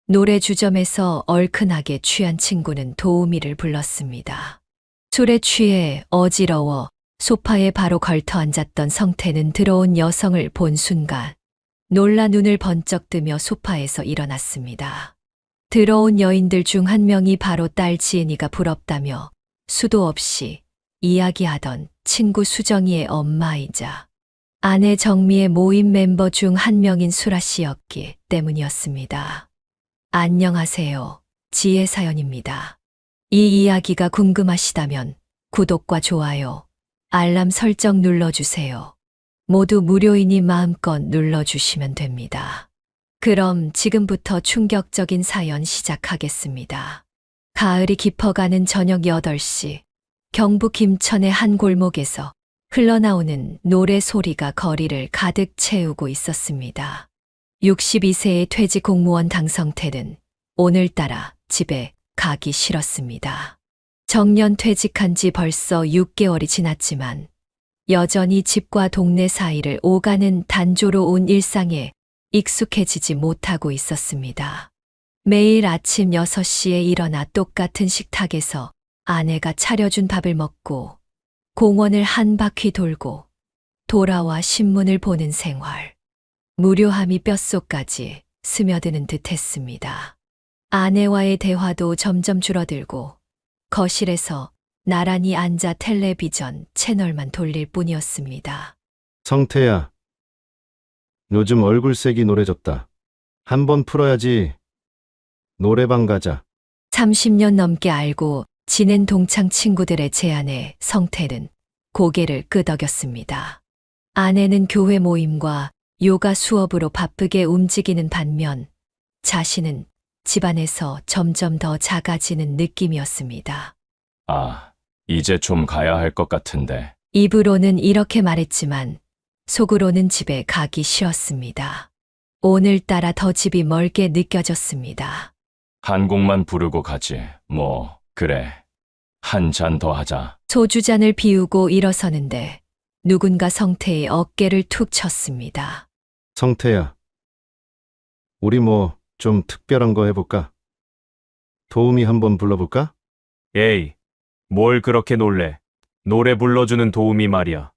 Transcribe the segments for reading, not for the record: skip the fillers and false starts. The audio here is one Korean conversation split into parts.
노래 주점에서 얼큰하게 취한 친구는 도우미를 불렀습니다. 술에 취해 어지러워 소파에 바로 걸터 앉았던 성태는 들어온 여성을 본 순간 놀라 눈을 번쩍 뜨며 소파에서 일어났습니다. 들어온 여인들 중 한 명이 바로 딸 지은이가 부럽다며 수도 없이 이야기하던 친구 수정이의 엄마이자 아내 정미의 모임 멤버 중 한 명인 수라 씨였기 때문이었습니다. 안녕하세요. 지혜 사연입니다. 이 이야기가 궁금하시다면 구독과 좋아요, 알람 설정 눌러주세요. 모두 무료이니 마음껏 눌러주시면 됩니다. 그럼 지금부터 충격적인 사연 시작하겠습니다. 가을이 깊어가는 저녁 8시, 경북 김천의 한 골목에서 흘러나오는 노래 소리가 거리를 가득 채우고 있었습니다. 62세의 퇴직 공무원 당성태는 오늘따라 집에 가기 싫었습니다. 정년 퇴직한 지 벌써 6개월이 지났지만 여전히 집과 동네 사이를 오가는 단조로운 일상에 익숙해지지 못하고 있었습니다. 매일 아침 6시에 일어나 똑같은 식탁에서 아내가 차려준 밥을 먹고 공원을 한 바퀴 돌고 돌아와 신문을 보는 생활. 무료함이 뼛속까지 스며드는 듯 했습니다. 아내와의 대화도 점점 줄어들고 거실에서 나란히 앉아 텔레비전 채널만 돌릴 뿐이었습니다. 성태야, 요즘 얼굴색이 노래졌다. 한번 풀어야지. 노래방 가자. 30년 넘게 알고 지낸 동창 친구들의 제안에 성태는 고개를 끄덕였습니다. 아내는 교회 모임과 요가 수업으로 바쁘게 움직이는 반면 자신은 집안에서 점점 더 작아지는 느낌이었습니다. 아, 이제 좀 가야 할 것 같은데. 입으로는 이렇게 말했지만 속으로는 집에 가기 싫었습니다. 오늘따라 더 집이 멀게 느껴졌습니다. 한 곡만 부르고 가지. 뭐, 그래. 한 잔 더 하자. 소주잔을 비우고 일어서는데 누군가 성태의 어깨를 툭 쳤습니다. 성태야, 우리 뭐 좀 특별한 거 해볼까? 도우미 한번 불러볼까? 에이, 뭘 그렇게 놀래. 노래 불러주는 도우미 말이야.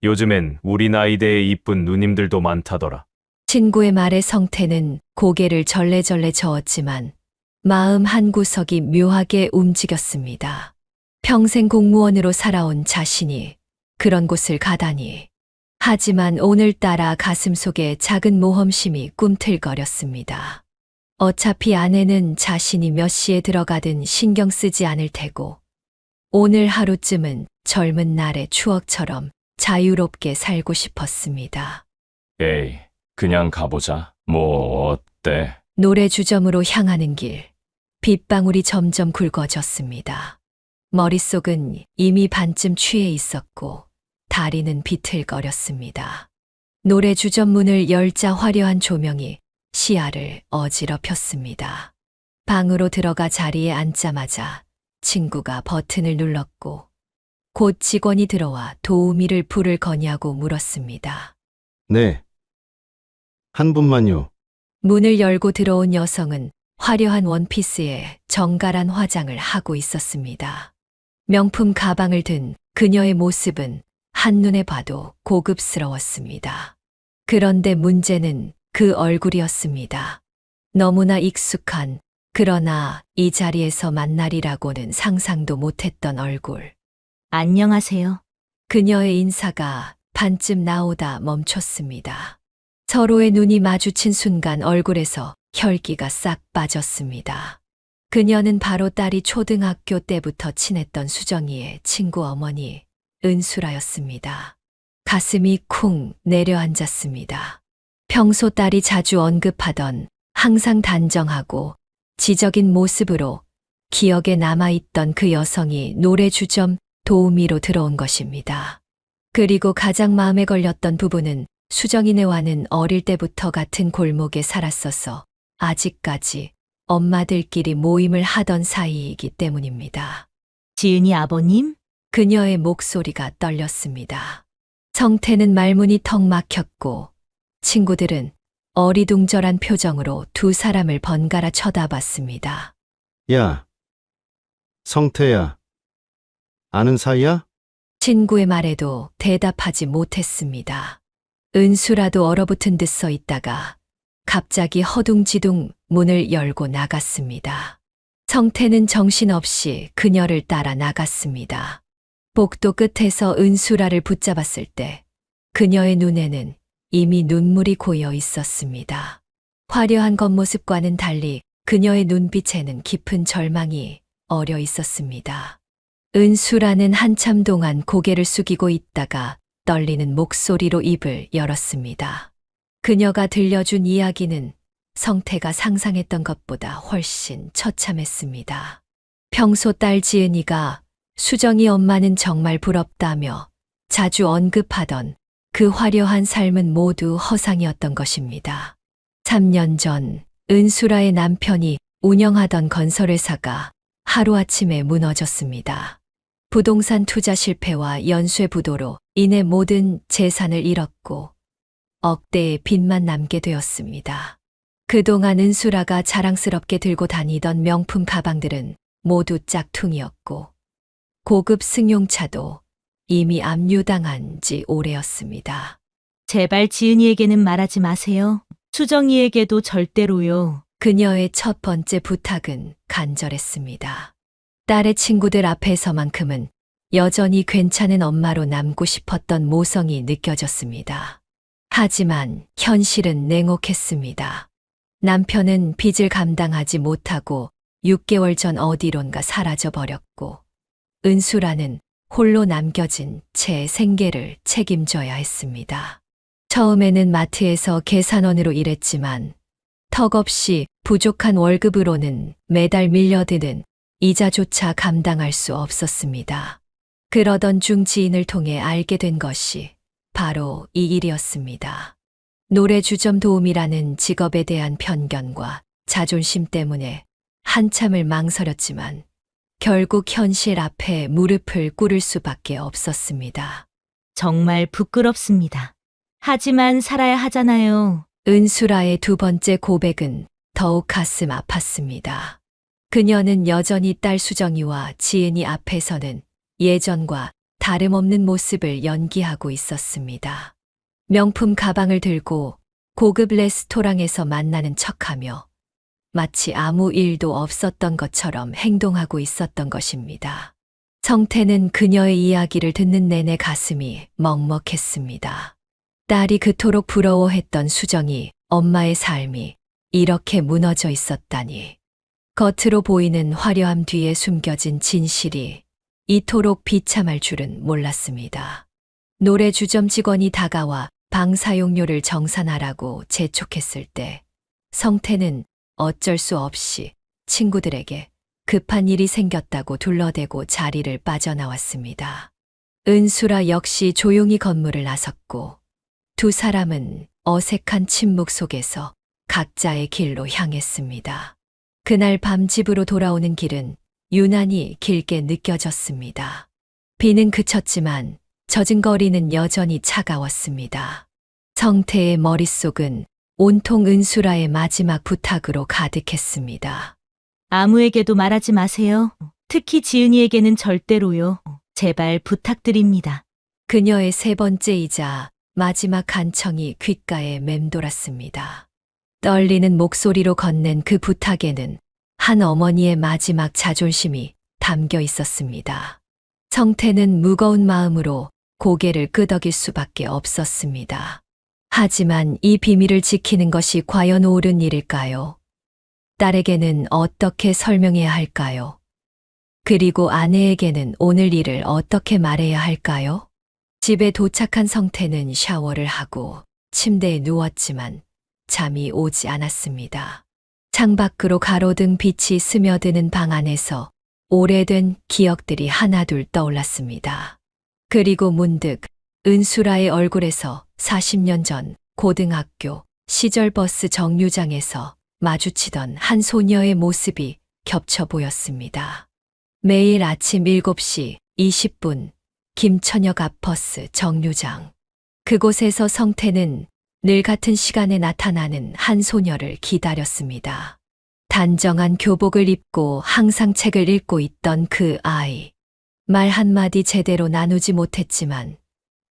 요즘엔 우리 나이대에 이쁜 누님들도 많다더라. 친구의 말에 성태는 고개를 절레절레 저었지만 마음 한구석이 묘하게 움직였습니다. 평생 공무원으로 살아온 자신이 그런 곳을 가다니. 하지만 오늘따라 가슴속에 작은 모험심이 꿈틀거렸습니다. 어차피 아내는 자신이 몇 시에 들어가든 신경 쓰지 않을 테고 오늘 하루쯤은 젊은 날의 추억처럼 자유롭게 살고 싶었습니다. 에이, 그냥 가보자. 뭐, 어때? 노래 주점으로 향하는 길, 빗방울이 점점 굵어졌습니다. 머릿속은 이미 반쯤 취해 있었고 다리는 비틀거렸습니다. 노래 주점 문을 열자 화려한 조명이 시야를 어지럽혔습니다. 방으로 들어가 자리에 앉자마자 친구가 버튼을 눌렀고 곧 직원이 들어와 도우미를 부를 거냐고 물었습니다. 네. 한 분만요. 문을 열고 들어온 여성은 화려한 원피스에 정갈한 화장을 하고 있었습니다. 명품 가방을 든 그녀의 모습은 한눈에 봐도 고급스러웠습니다. 그런데 문제는 그 얼굴이었습니다. 너무나 익숙한, 그러나 이 자리에서 만나리라고는 상상도 못했던 얼굴. 안녕하세요. 그녀의 인사가 반쯤 나오다 멈췄습니다. 서로의 눈이 마주친 순간 얼굴에서 혈기가 싹 빠졌습니다. 그녀는 바로 딸이 초등학교 때부터 친했던 수정이의 친구 어머니 은수라였습니다. 가슴이 쿵 내려앉았습니다. 평소 딸이 자주 언급하던 항상 단정하고 지적인 모습으로 기억에 남아있던 그 여성이 노래 주점 도우미로 들어온 것입니다. 그리고 가장 마음에 걸렸던 부분은 수정이네와는 어릴 때부터 같은 골목에 살았어서 아직까지 엄마들끼리 모임을 하던 사이이기 때문입니다. 지은이 아버님? 그녀의 목소리가 떨렸습니다. 성태는 말문이 턱 막혔고 친구들은 어리둥절한 표정으로 두 사람을 번갈아 쳐다봤습니다. 야, 성태야. 아는 사이야? 친구의 말에도 대답하지 못했습니다. 은수라도 얼어붙은 듯 서 있다가 갑자기 허둥지둥 문을 열고 나갔습니다. 성태는 정신없이 그녀를 따라 나갔습니다. 복도 끝에서 은수라를 붙잡았을 때 그녀의 눈에는 이미 눈물이 고여 있었습니다. 화려한 겉모습과는 달리 그녀의 눈빛에는 깊은 절망이 어려 있었습니다. 은수라는 한참 동안 고개를 숙이고 있다가 떨리는 목소리로 입을 열었습니다. 그녀가 들려준 이야기는 성태가 상상했던 것보다 훨씬 처참했습니다. 평소 딸 지은이가 수정이 엄마는 정말 부럽다며 자주 언급하던 그 화려한 삶은 모두 허상이었던 것입니다. 3년 전 은수라의 남편이 운영하던 건설회사가 하루아침에 무너졌습니다. 부동산 투자 실패와 연쇄 부도로 인해 모든 재산을 잃었고 억대의 빚만 남게 되었습니다. 그동안 은수라가 자랑스럽게 들고 다니던 명품 가방들은 모두 짝퉁이었고 고급 승용차도 이미 압류당한 지 오래였습니다. 제발 지은이에게는 말하지 마세요. 수정이에게도 절대로요. 그녀의 첫 번째 부탁은 간절했습니다. 딸의 친구들 앞에서만큼은 여전히 괜찮은 엄마로 남고 싶었던 모성이 느껴졌습니다. 하지만 현실은 냉혹했습니다. 남편은 빚을 감당하지 못하고 6개월 전 어디론가 사라져 버렸고 은수라는 홀로 남겨진 채 생계를 책임져야 했습니다. 처음에는 마트에서 계산원으로 일했지만 턱없이 부족한 월급으로는 매달 밀려드는 이자조차 감당할 수 없었습니다. 그러던 중 지인을 통해 알게 된 것이 바로 이 일이었습니다. 노래주점 도우미라는 직업에 대한 편견과 자존심 때문에 한참을 망설였지만 결국 현실 앞에 무릎을 꿇을 수밖에 없었습니다. 정말 부끄럽습니다. 하지만 살아야 하잖아요. 은수라의 두 번째 고백은 더욱 가슴 아팠습니다. 그녀는 여전히 딸 수정이와 지은이 앞에서는 예전과 다름없는 모습을 연기하고 있었습니다. 명품 가방을 들고 고급 레스토랑에서 만나는 척하며 마치 아무 일도 없었던 것처럼 행동하고 있었던 것입니다. 성태는 그녀의 이야기를 듣는 내내 가슴이 먹먹했습니다. 딸이 그토록 부러워했던 수정이 엄마의 삶이 이렇게 무너져 있었다니. 겉으로 보이는 화려함 뒤에 숨겨진 진실이 이토록 비참할 줄은 몰랐습니다. 노래주점 직원이 다가와 방 사용료를 정산하라고 재촉했을 때 성태는 어쩔 수 없이 친구들에게 급한 일이 생겼다고 둘러대고 자리를 빠져나왔습니다. 은수라 역시 조용히 건물을 나섰고 두 사람은 어색한 침묵 속에서 각자의 길로 향했습니다. 그날 밤 집으로 돌아오는 길은 유난히 길게 느껴졌습니다. 비는 그쳤지만 젖은 거리는 여전히 차가웠습니다. 성태의 머릿속은 온통 은수라의 마지막 부탁으로 가득했습니다. 아무에게도 말하지 마세요. 특히 지은이에게는 절대로요. 제발 부탁드립니다. 그녀의 세 번째이자 마지막 간청이 귓가에 맴돌았습니다. 떨리는 목소리로 건넨 그 부탁에는 한 어머니의 마지막 자존심이 담겨 있었습니다. 성태는 무거운 마음으로 고개를 끄덕일 수밖에 없었습니다. 하지만 이 비밀을 지키는 것이 과연 옳은 일일까요? 딸에게는 어떻게 설명해야 할까요? 그리고 아내에게는 오늘 일을 어떻게 말해야 할까요? 집에 도착한 성태는 샤워를 하고 침대에 누웠지만 잠이 오지 않았습니다. 창밖으로 가로등 빛이 스며드는 방 안에서 오래된 기억들이 하나둘 떠올랐습니다. 그리고 문득 은수라의 얼굴에서 40년 전 고등학교 시절 버스 정류장에서 마주치던 한 소녀의 모습이 겹쳐 보였습니다. 매일 아침 7시 20분 김천역 앞 버스 정류장. 그곳에서 성태는 늘 같은 시간에 나타나는 한 소녀를 기다렸습니다. 단정한 교복을 입고 항상 책을 읽고 있던 그 아이. 말 한마디 제대로 나누지 못했지만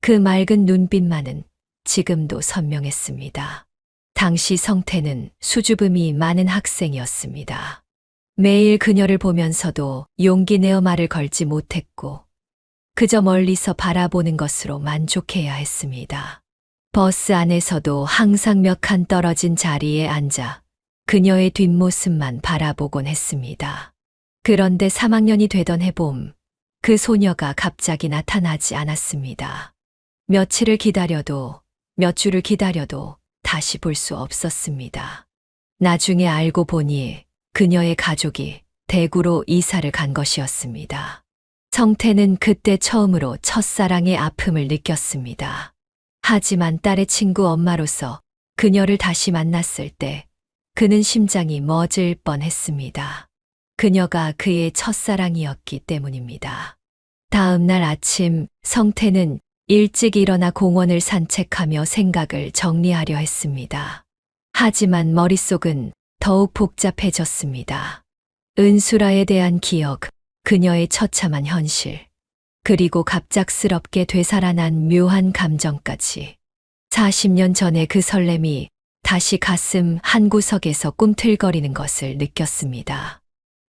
그 맑은 눈빛만은 지금도 선명했습니다. 당시 성태는 수줍음이 많은 학생이었습니다. 매일 그녀를 보면서도 용기 내어 말을 걸지 못했고 그저 멀리서 바라보는 것으로 만족해야 했습니다. 버스 안에서도 항상 몇 칸 떨어진 자리에 앉아 그녀의 뒷모습만 바라보곤 했습니다. 그런데 3학년이 되던 해봄, 그 소녀가 갑자기 나타나지 않았습니다. 며칠을 기다려도 몇 주를 기다려도 다시 볼 수 없었습니다. 나중에 알고 보니 그녀의 가족이 대구로 이사를 간 것이었습니다. 성태는 그때 처음으로 첫사랑의 아픔을 느꼈습니다. 하지만 딸의 친구 엄마로서 그녀를 다시 만났을 때 그는 심장이 멎을 뻔했습니다. 그녀가 그의 첫사랑이었기 때문입니다. 다음 날 아침 성태는 일찍 일어나 공원을 산책하며 생각을 정리하려 했습니다. 하지만 머릿속은 더욱 복잡해졌습니다. 은수라에 대한 기억, 그녀의 처참한 현실, 그리고 갑작스럽게 되살아난 묘한 감정까지. 40년 전의 그 설렘이 다시 가슴 한구석에서 꿈틀거리는 것을 느꼈습니다.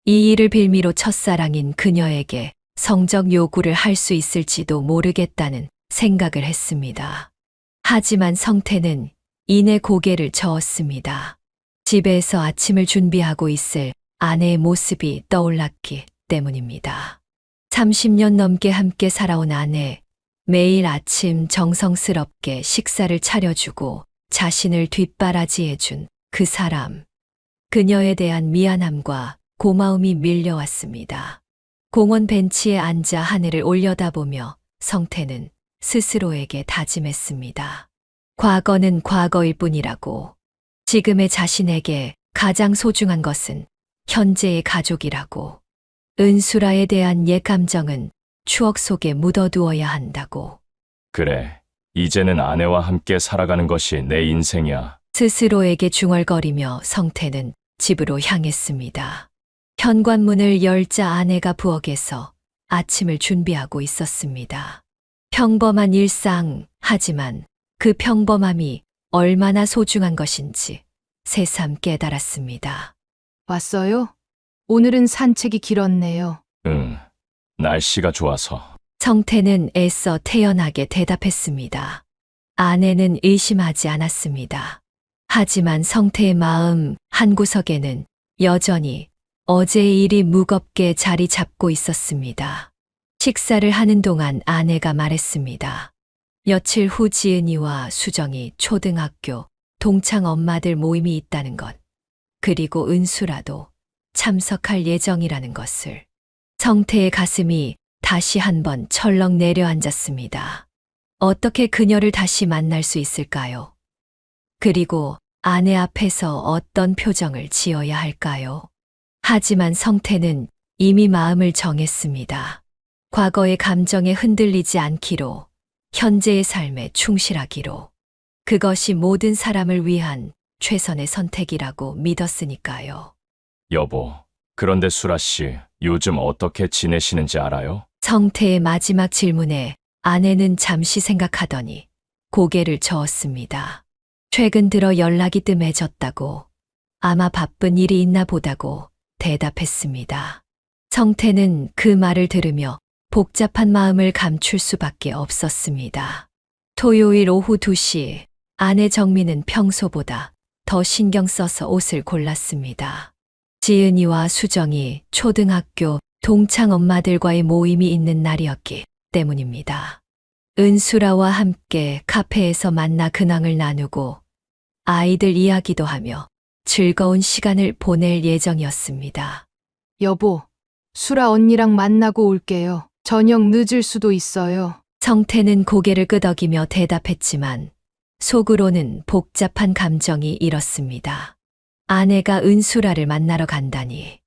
이 일을 빌미로 첫사랑인 그녀에게 성적 요구를 할 수 있을지도 모르겠다는 생각을 했습니다. 하지만 성태는 이내 고개를 저었습니다. 집에서 아침을 준비하고 있을 아내의 모습이 떠올랐기 때문입니다. 30년 넘게 함께 살아온 아내, 매일 아침 정성스럽게 식사를 차려주고 자신을 뒷바라지해준 그 사람. 그녀에 대한 미안함과 고마움이 밀려왔습니다. 공원 벤치에 앉아 하늘을 올려다보며 성태는 스스로에게 다짐했습니다. 과거는 과거일 뿐이라고. 지금의 자신에게 가장 소중한 것은 현재의 가족이라고. 은수라에 대한 옛 감정은 추억 속에 묻어두어야 한다고. 그래, 이제는 아내와 함께 살아가는 것이 내 인생이야. 스스로에게 중얼거리며 성태는 집으로 향했습니다. 현관문을 열자 아내가 부엌에서 아침을 준비하고 있었습니다. 평범한 일상, 하지만 그 평범함이 얼마나 소중한 것인지 새삼 깨달았습니다. 왔어요? 오늘은 산책이 길었네요. 응, 날씨가 좋아서. 성태는 애써 태연하게 대답했습니다. 아내는 의심하지 않았습니다. 하지만 성태의 마음 한구석에는 여전히 어제의 일이 무겁게 자리 잡고 있었습니다. 식사를 하는 동안 아내가 말했습니다. 며칠 후 지은이와 수정이 초등학교 동창 엄마들 모임이 있다는 것, 그리고 은수라도 참석할 예정이라는 것을. 성태의 가슴이 다시 한번 철렁 내려앉았습니다. 어떻게 그녀를 다시 만날 수 있을까요? 그리고 아내 앞에서 어떤 표정을 지어야 할까요? 하지만 성태는 이미 마음을 정했습니다. 과거의 감정에 흔들리지 않기로, 현재의 삶에 충실하기로. 그것이 모든 사람을 위한 최선의 선택이라고 믿었으니까요. 여보, 그런데 수라 씨, 요즘 어떻게 지내시는지 알아요? 성태의 마지막 질문에 아내는 잠시 생각하더니 고개를 저었습니다. 최근 들어 연락이 뜸해졌다고, 아마 바쁜 일이 있나 보다고 대답했습니다. 성태는 그 말을 들으며 복잡한 마음을 감출 수밖에 없었습니다. 토요일 오후 2시, 아내 정민은 평소보다 더 신경 써서 옷을 골랐습니다. 지은이와 수정이 초등학교 동창 엄마들과의 모임이 있는 날이었기 때문입니다. 은수라와 함께 카페에서 만나 근황을 나누고 아이들 이야기도 하며 즐거운 시간을 보낼 예정이었습니다. 여보, 수라 언니랑 만나고 올게요. 저녁 늦을 수도 있어요. 성태는 고개를 끄덕이며 대답했지만 속으로는 복잡한 감정이 일었습니다. 아내가 은수라를 만나러 간다니.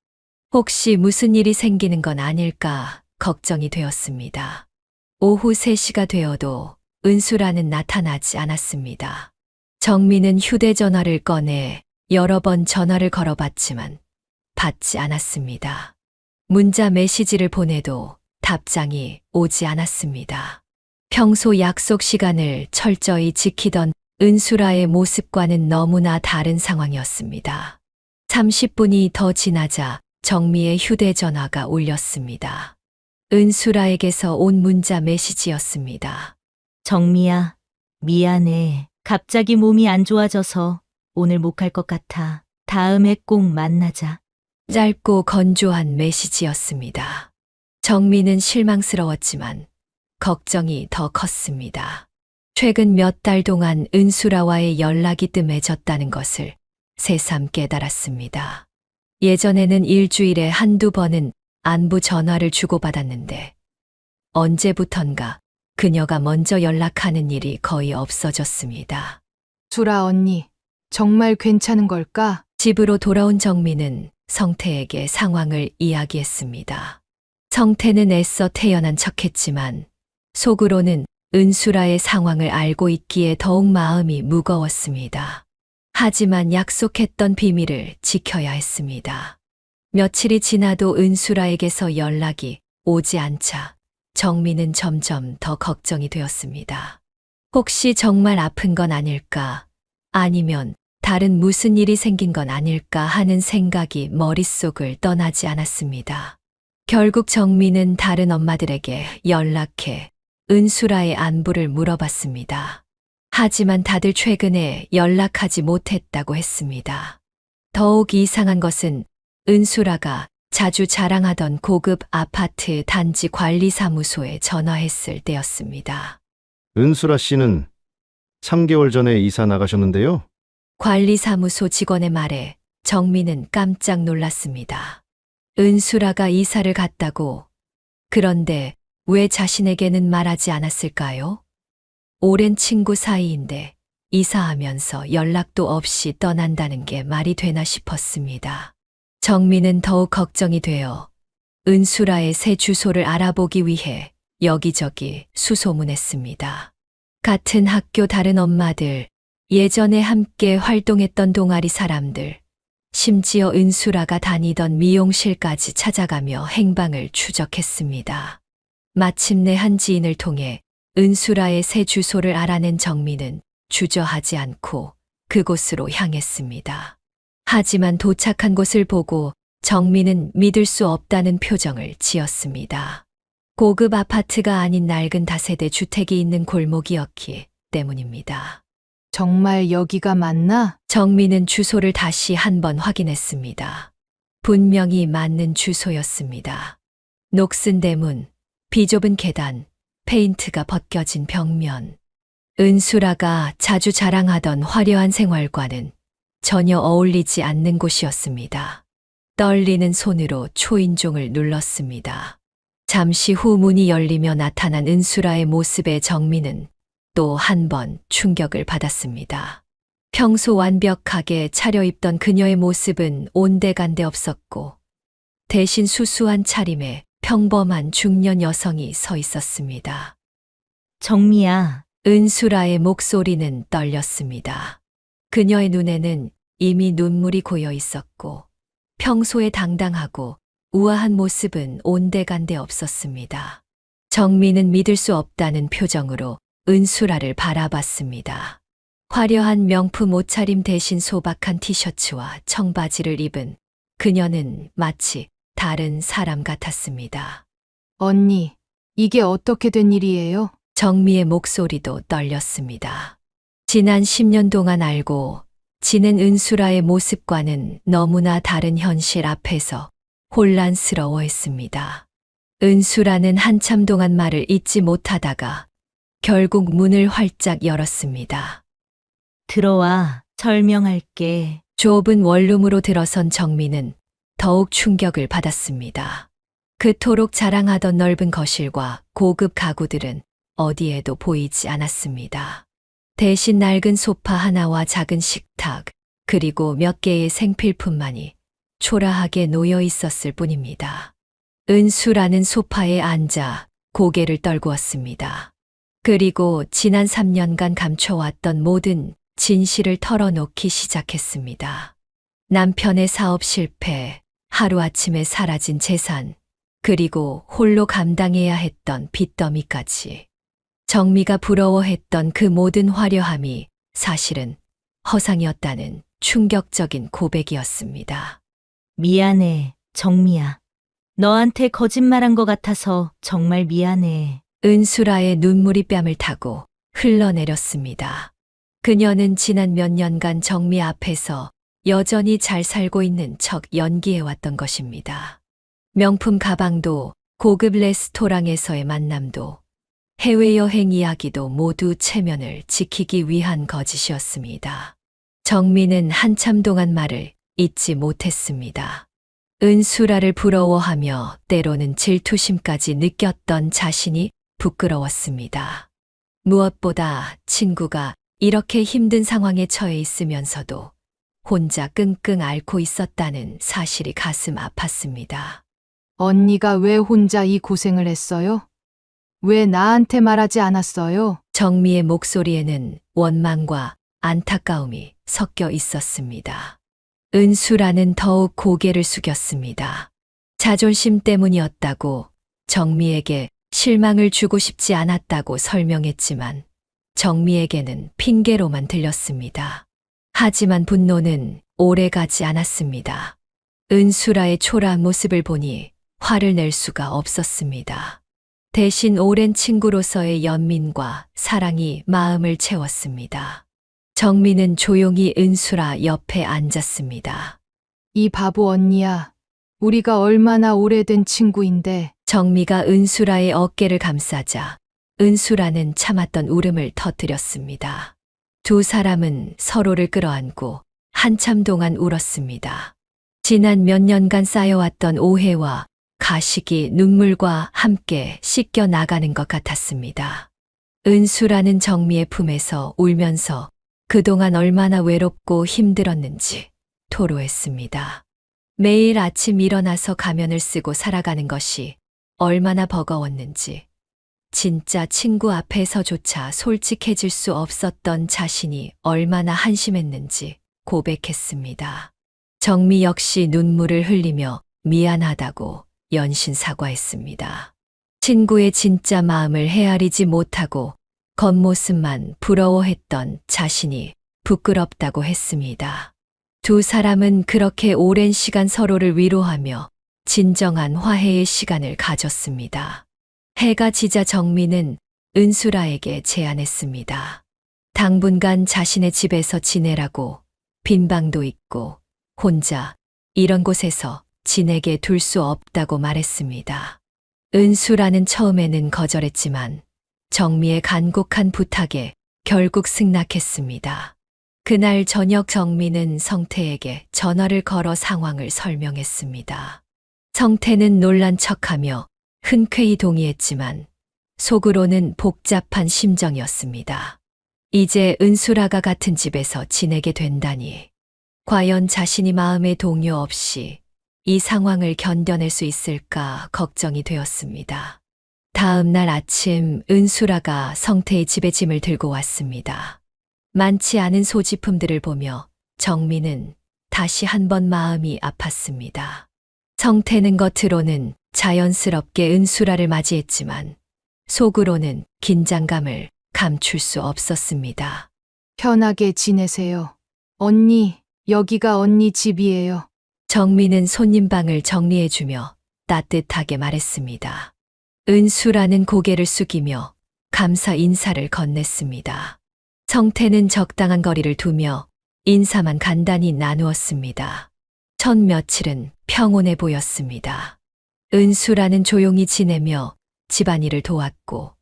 혹시 무슨 일이 생기는 건 아닐까 걱정이 되었습니다. 오후 3시가 되어도 은수라는 나타나지 않았습니다. 정민은 휴대전화를 꺼내 여러 번 전화를 걸어봤지만 받지 않았습니다. 문자 메시지를 보내도 답장이 오지 않았습니다. 평소 약속 시간을 철저히 지키던 은수라의 모습과는 너무나 다른 상황이었습니다. 30분이 더 지나자 정미의 휴대전화가 울렸습니다. 은수라에게서 온 문자 메시지였습니다. 정미야, 미안해. 갑자기 몸이 안 좋아져서 오늘 못 갈 것 같아. 다음에 꼭 만나자. 짧고 건조한 메시지였습니다. 정미는 실망스러웠지만 걱정이 더 컸습니다. 최근 몇 달 동안 은수라와의 연락이 뜸해졌다는 것을 새삼 깨달았습니다. 예전에는 일주일에 한두 번은 안부 전화를 주고받았는데 언제부턴가 그녀가 먼저 연락하는 일이 거의 없어졌습니다. 수라 언니, 정말 괜찮은 걸까? 집으로 돌아온 정민은 성태에게 상황을 이야기했습니다. 성태는 애써 태연한 척했지만 속으로는 은수라의 상황을 알고 있기에 더욱 마음이 무거웠습니다. 하지만 약속했던 비밀을 지켜야 했습니다. 며칠이 지나도 은수라에게서 연락이 오지 않자 정민은 점점 더 걱정이 되었습니다. 혹시 정말 아픈 건 아닐까? 아니면 다른 무슨 일이 생긴 건 아닐까 하는 생각이 머릿속을 떠나지 않았습니다. 결국 정민은 다른 엄마들에게 연락해 은수라의 안부를 물어봤습니다. 하지만 다들 최근에 연락하지 못했다고 했습니다. 더욱 이상한 것은 은수라가 자주 자랑하던 고급 아파트 단지 관리사무소에 전화했을 때였습니다. 은수라 씨는 3개월 전에 이사 나가셨는데요. 관리사무소 직원의 말에 정민은 깜짝 놀랐습니다. 은수라가 이사를 갔다고. 그런데 왜 자신에게는 말하지 않았을까요? 오랜 친구 사이인데 이사하면서 연락도 없이 떠난다는 게 말이 되나 싶었습니다. 정민은 더욱 걱정이 되어 은수라의 새 주소를 알아보기 위해 여기저기 수소문했습니다. 같은 학교 다른 엄마들, 예전에 함께 활동했던 동아리 사람들, 심지어 은수라가 다니던 미용실까지 찾아가며 행방을 추적했습니다. 마침내 한 지인을 통해 은수라의 새 주소를 알아낸 정민은 주저하지 않고 그곳으로 향했습니다. 하지만 도착한 곳을 보고 정민은 믿을 수 없다는 표정을 지었습니다. 고급 아파트가 아닌 낡은 다세대 주택이 있는 골목이었기 때문입니다. 정말 여기가 맞나? 정민은 주소를 다시 한번 확인했습니다. 분명히 맞는 주소였습니다. 녹슨 대문, 비좁은 계단, 페인트가 벗겨진 벽면. 은수라가 자주 자랑하던 화려한 생활과는 전혀 어울리지 않는 곳이었습니다. 떨리는 손으로 초인종을 눌렀습니다. 잠시 후 문이 열리며 나타난 은수라의 모습에 정민은 또 한 번 충격을 받았습니다. 평소 완벽하게 차려입던 그녀의 모습은 온데간데 없었고 대신 수수한 차림에 평범한 중년 여성이 서 있었습니다. 정미야, 은수라의 목소리는 떨렸습니다. 그녀의 눈에는 이미 눈물이 고여 있었고 평소에 당당하고 우아한 모습은 온데간데 없었습니다. 정민은 믿을 수 없다는 표정으로 은수라를 바라봤습니다. 화려한 명품 옷차림 대신 소박한 티셔츠와 청바지를 입은 그녀는 마치 다른 사람 같았습니다. 언니, 이게 어떻게 된 일이에요? 정미의 목소리도 떨렸습니다. 지난 10년 동안 알고 지낸 은수라의 모습과는 너무나 다른 현실 앞에서 혼란스러워했습니다. 은수라는 한참 동안 말을 잇지 못하다가 결국 문을 활짝 열었습니다. 들어와. 설명할게. 좁은 원룸으로 들어선 정민은 더욱 충격을 받았습니다. 그토록 자랑하던 넓은 거실과 고급 가구들은 어디에도 보이지 않았습니다. 대신 낡은 소파 하나와 작은 식탁, 그리고 몇 개의 생필품만이 초라하게 놓여 있었을 뿐입니다. 은수라는 소파에 앉아 고개를 떨구었습니다. 그리고 지난 3년간 감춰왔던 모든 진실을 털어놓기 시작했습니다. 남편의 사업 실패, 하루아침에 사라진 재산, 그리고 홀로 감당해야 했던 빚더미까지. 정미가 부러워했던 그 모든 화려함이 사실은 허상이었다는 충격적인 고백이었습니다. 미안해, 정미야. 너한테 거짓말한 것 같아서 정말 미안해. 은수라의 눈물이 뺨을 타고 흘러내렸습니다. 그녀는 지난 몇 년간 정미 앞에서 여전히 잘 살고 있는 척 연기해왔던 것입니다. 명품 가방도 고급 레스토랑에서의 만남도 해외여행 이야기도 모두 체면을 지키기 위한 거짓이었습니다. 정미는 한참 동안 말을 잇지 못했습니다. 은수라를 부러워하며 때로는 질투심까지 느꼈던 자신이 부끄러웠습니다. 무엇보다 친구가 이렇게 힘든 상황에 처해 있으면서도 혼자 끙끙 앓고 있었다는 사실이 가슴 아팠습니다. 언니가 왜 혼자 이 고생을 했어요? 왜 나한테 말하지 않았어요? 정미의 목소리에는 원망과 안타까움이 섞여 있었습니다. 은수라는 더욱 고개를 숙였습니다. 자존심 때문이었다고, 정미에게 실망을 주고 싶지 않았다고 설명했지만 정미에게는 핑계로만 들렸습니다. 하지만 분노는 오래 가지 않았습니다. 은수라의 초라한 모습을 보니 화를 낼 수가 없었습니다. 대신 오랜 친구로서의 연민과 사랑이 마음을 채웠습니다. 정미는 조용히 은수라 옆에 앉았습니다. 이 바보 언니야. 우리가 얼마나 오래된 친구인데. 정미가 은수라의 어깨를 감싸자 은수라는 참았던 울음을 터뜨렸습니다. 두 사람은 서로를 끌어안고 한참 동안 울었습니다. 지난 몇 년간 쌓여왔던 오해와 가식이 눈물과 함께 씻겨 나가는 것 같았습니다. 은수라는 정미의 품에서 울면서 그동안 얼마나 외롭고 힘들었는지 토로했습니다. 매일 아침 일어나서 가면을 쓰고 살아가는 것이 얼마나 버거웠는지, 진짜 친구 앞에서조차 솔직해질 수 없었던 자신이 얼마나 한심했는지 고백했습니다. 정미 역시 눈물을 흘리며 미안하다고 연신 사과했습니다. 친구의 진짜 마음을 헤아리지 못하고 겉모습만 부러워했던 자신이 부끄럽다고 했습니다. 두 사람은 그렇게 오랜 시간 서로를 위로하며 진정한 화해의 시간을 가졌습니다. 해가 지자 정미는 은수라에게 제안했습니다. 당분간 자신의 집에서 지내라고, 빈 방도 있고 혼자 이런 곳에서 지내게 둘 수 없다고 말했습니다. 은수라는 처음에는 거절했지만 정미의 간곡한 부탁에 결국 승낙했습니다. 그날 저녁 정미는 성태에게 전화를 걸어 상황을 설명했습니다. 성태는 놀란 척하며 흔쾌히 동의했지만 속으로는 복잡한 심정이었습니다. 이제 은수라가 같은 집에서 지내게 된다니, 과연 자신이 마음의 동요 없이 이 상황을 견뎌낼 수 있을까 걱정이 되었습니다. 다음 날 아침 은수라가 성태의 집에 짐을 들고 왔습니다. 많지 않은 소지품들을 보며 정미는 다시 한번 마음이 아팠습니다. 성태는 겉으로는 자연스럽게 은수라를 맞이했지만 속으로는 긴장감을 감출 수 없었습니다. 편하게 지내세요. 언니, 여기가 언니 집이에요. 정미는 손님방을 정리해주며 따뜻하게 말했습니다. 은수라는 고개를 숙이며 감사 인사를 건넸습니다. 성태는 적당한 거리를 두며 인사만 간단히 나누었습니다. 첫 며칠은 평온해 보였습니다. 은수라는 조용히 지내며 집안일을 도왔고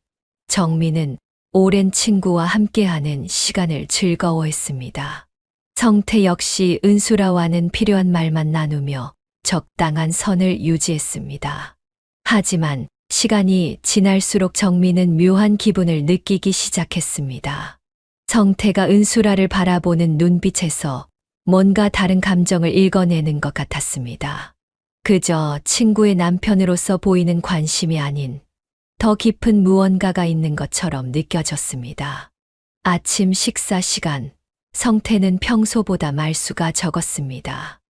정미는 오랜 친구와 함께하는 시간을 즐거워했습니다. 성태 역시 은수라와는 필요한 말만 나누며 적당한 선을 유지했습니다. 하지만 시간이 지날수록 정미는 묘한 기분을 느끼기 시작했습니다. 성태가 은수라를 바라보는 눈빛에서 뭔가 다른 감정을 읽어내는 것 같았습니다. 그저 친구의 남편으로서 보이는 관심이 아닌 더 깊은 무언가가 있는 것처럼 느껴졌습니다. 아침 식사 시간, 성태는 평소보다 말수가 적었습니다.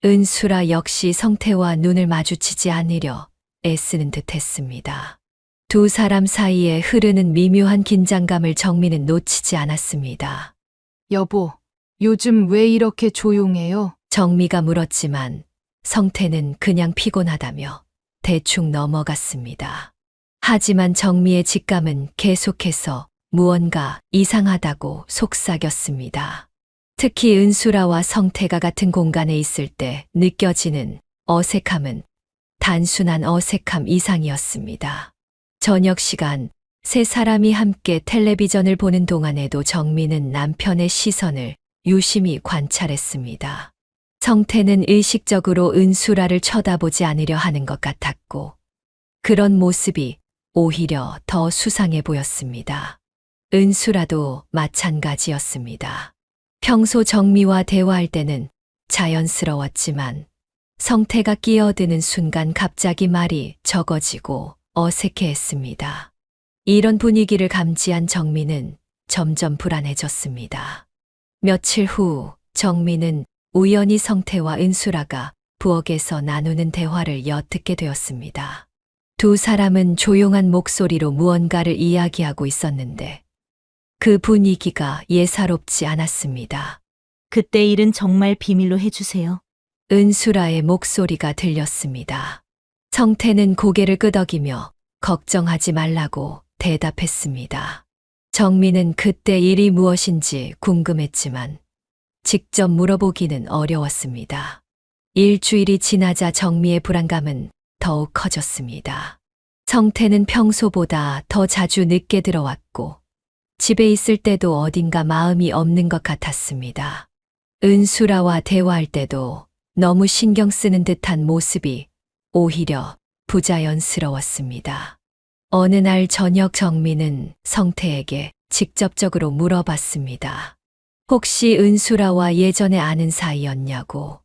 은수라 역시 성태와 눈을 마주치지 않으려 애쓰는 듯 했습니다. 두 사람 사이에 흐르는 미묘한 긴장감을 정민은 놓치지 않았습니다. 여보, 요즘 왜 이렇게 조용해요? 정미가 물었지만 성태는 그냥 피곤하다며 대충 넘어갔습니다. 하지만 정미의 직감은 계속해서 무언가 이상하다고 속삭였습니다. 특히 은수라와 성태가 같은 공간에 있을 때 느껴지는 어색함은 단순한 어색함 이상이었습니다. 저녁 시간 세 사람이 함께 텔레비전을 보는 동안에도 정미는 남편의 시선을 유심히 관찰했습니다. 성태는 의식적으로 은수라를 쳐다보지 않으려 하는 것 같았고, 그런 모습이 오히려 더 수상해 보였습니다. 은수라도 마찬가지였습니다. 평소 정미와 대화할 때는 자연스러웠지만 성태가 끼어드는 순간 갑자기 말이 적어지고 어색해했습니다. 이런 분위기를 감지한 정미는 점점 불안해졌습니다. 며칠 후 정미는 우연히 성태와 은수라가 부엌에서 나누는 대화를 엿듣게 되었습니다. 두 사람은 조용한 목소리로 무언가를 이야기하고 있었는데 그 분위기가 예사롭지 않았습니다. 그때 일은 정말 비밀로 해주세요. 은수라의 목소리가 들렸습니다. 성태는 고개를 끄덕이며 걱정하지 말라고 대답했습니다. 정민은 그때 일이 무엇인지 궁금했지만 직접 물어보기는 어려웠습니다. 일주일이 지나자 정미의 불안감은 더욱 커졌습니다. 성태는 평소보다 더 자주 늦게 들어왔고 집에 있을 때도 어딘가 마음이 없는 것 같았습니다. 은수라와 대화할 때도 너무 신경 쓰는 듯한 모습이 오히려 부자연스러웠습니다. 어느 날 저녁 정민은 성태에게 직접적으로 물어봤습니다. 혹시 은수라와 예전에 아는 사이였냐고,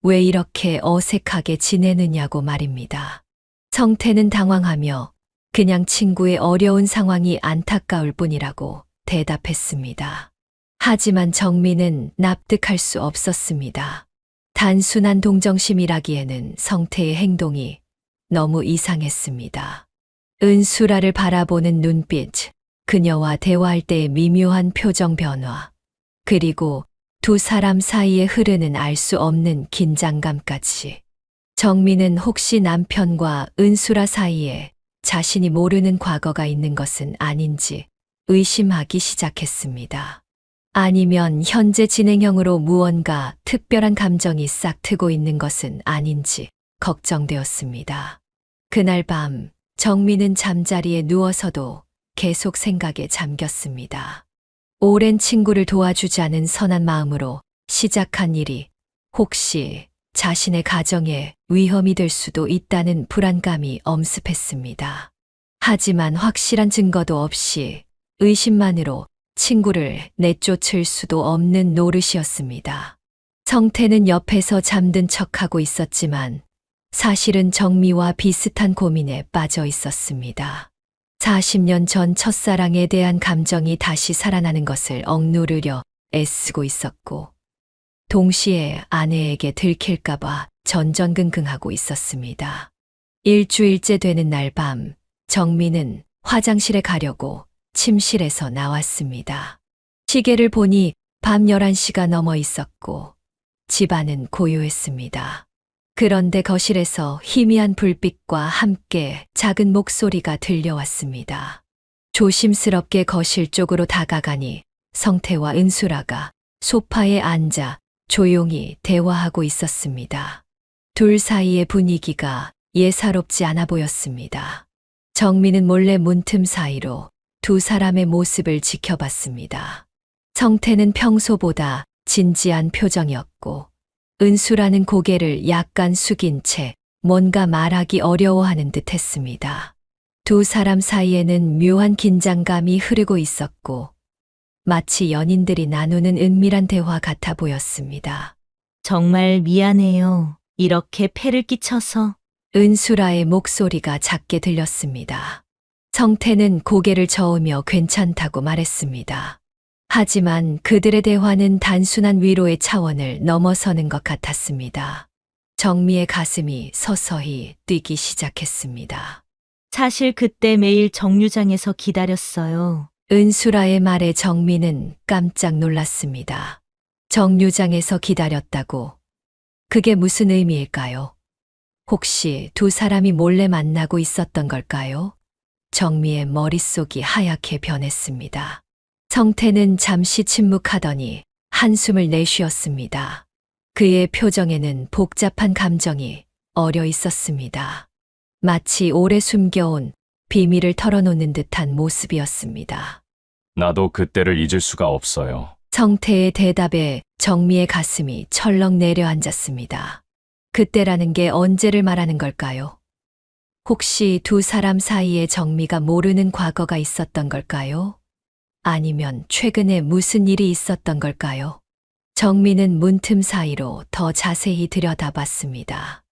왜 이렇게 어색하게 지내느냐고 말입니다. 성태는 당황하며 그냥 친구의 어려운 상황이 안타까울 뿐이라고 대답했습니다. 하지만 정민은 납득할 수 없었습니다. 단순한 동정심이라기에는 성태의 행동이 너무 이상했습니다. 은수라를 바라보는 눈빛, 그녀와 대화할 때의 미묘한 표정 변화, 그리고 두 사람 사이에 흐르는 알 수 없는 긴장감까지. 정민은 혹시 남편과 은수라 사이에 자신이 모르는 과거가 있는 것은 아닌지 의심하기 시작했습니다. 아니면 현재 진행형으로 무언가 특별한 감정이 싹 트고 있는 것은 아닌지 걱정되었습니다. 그날 밤 정민은 잠자리에 누워서도 계속 생각에 잠겼습니다. 오랜 친구를 도와주자는 선한 마음으로 시작한 일이 혹시 자신의 가정에 위험이 될 수도 있다는 불안감이 엄습했습니다. 하지만 확실한 증거도 없이 의심만으로 친구를 내쫓을 수도 없는 노릇이었습니다. 성태는 옆에서 잠든 척하고 있었지만 사실은 정미와 비슷한 고민에 빠져 있었습니다. 40년 전 첫사랑에 대한 감정이 다시 살아나는 것을 억누르려 애쓰고 있었고, 동시에 아내에게 들킬까봐 전전긍긍하고 있었습니다. 일주일째 되는 날 밤, 정민은 화장실에 가려고 침실에서 나왔습니다. 시계를 보니 밤 11시가 넘어 있었고, 집안은 고요했습니다. 그런데 거실에서 희미한 불빛과 함께 작은 목소리가 들려왔습니다. 조심스럽게 거실 쪽으로 다가가니 성태와 은수라가 소파에 앉아 조용히 대화하고 있었습니다. 둘 사이의 분위기가 예사롭지 않아 보였습니다. 정민은 몰래 문틈 사이로 두 사람의 모습을 지켜봤습니다. 성태는 평소보다 진지한 표정이었고, 은수라는 고개를 약간 숙인 채 뭔가 말하기 어려워하는 듯 했습니다. 두 사람 사이에는 묘한 긴장감이 흐르고 있었고, 마치 연인들이 나누는 은밀한 대화 같아 보였습니다. 정말 미안해요. 이렇게 폐를 끼쳐서. 은수라의 목소리가 작게 들렸습니다. 성태는 고개를 저으며 괜찮다고 말했습니다. 하지만 그들의 대화는 단순한 위로의 차원을 넘어서는 것 같았습니다. 정미의 가슴이 서서히 뛰기 시작했습니다. 사실 그때 매일 정류장에서 기다렸어요. 은수라의 말에 정미는 깜짝 놀랐습니다. 정류장에서 기다렸다고? 그게 무슨 의미일까요? 혹시 두 사람이 몰래 만나고 있었던 걸까요? 정미의 머릿속이 하얗게 변했습니다. 성태는 잠시 침묵하더니 한숨을 내쉬었습니다. 그의 표정에는 복잡한 감정이 어려 있었습니다. 마치 오래 숨겨온 비밀을 털어놓는 듯한 모습이었습니다. 나도 그때를 잊을 수가 없어요. 성태의 대답에 정미의 가슴이 철렁 내려앉았습니다. 그때라는 게 언제를 말하는 걸까요? 혹시 두 사람 사이에 정미가 모르는 과거가 있었던 걸까요? 아니면 최근에 무슨 일이 있었던 걸까요? 정미는 문틈 사이로 더 자세히 들여다봤습니다.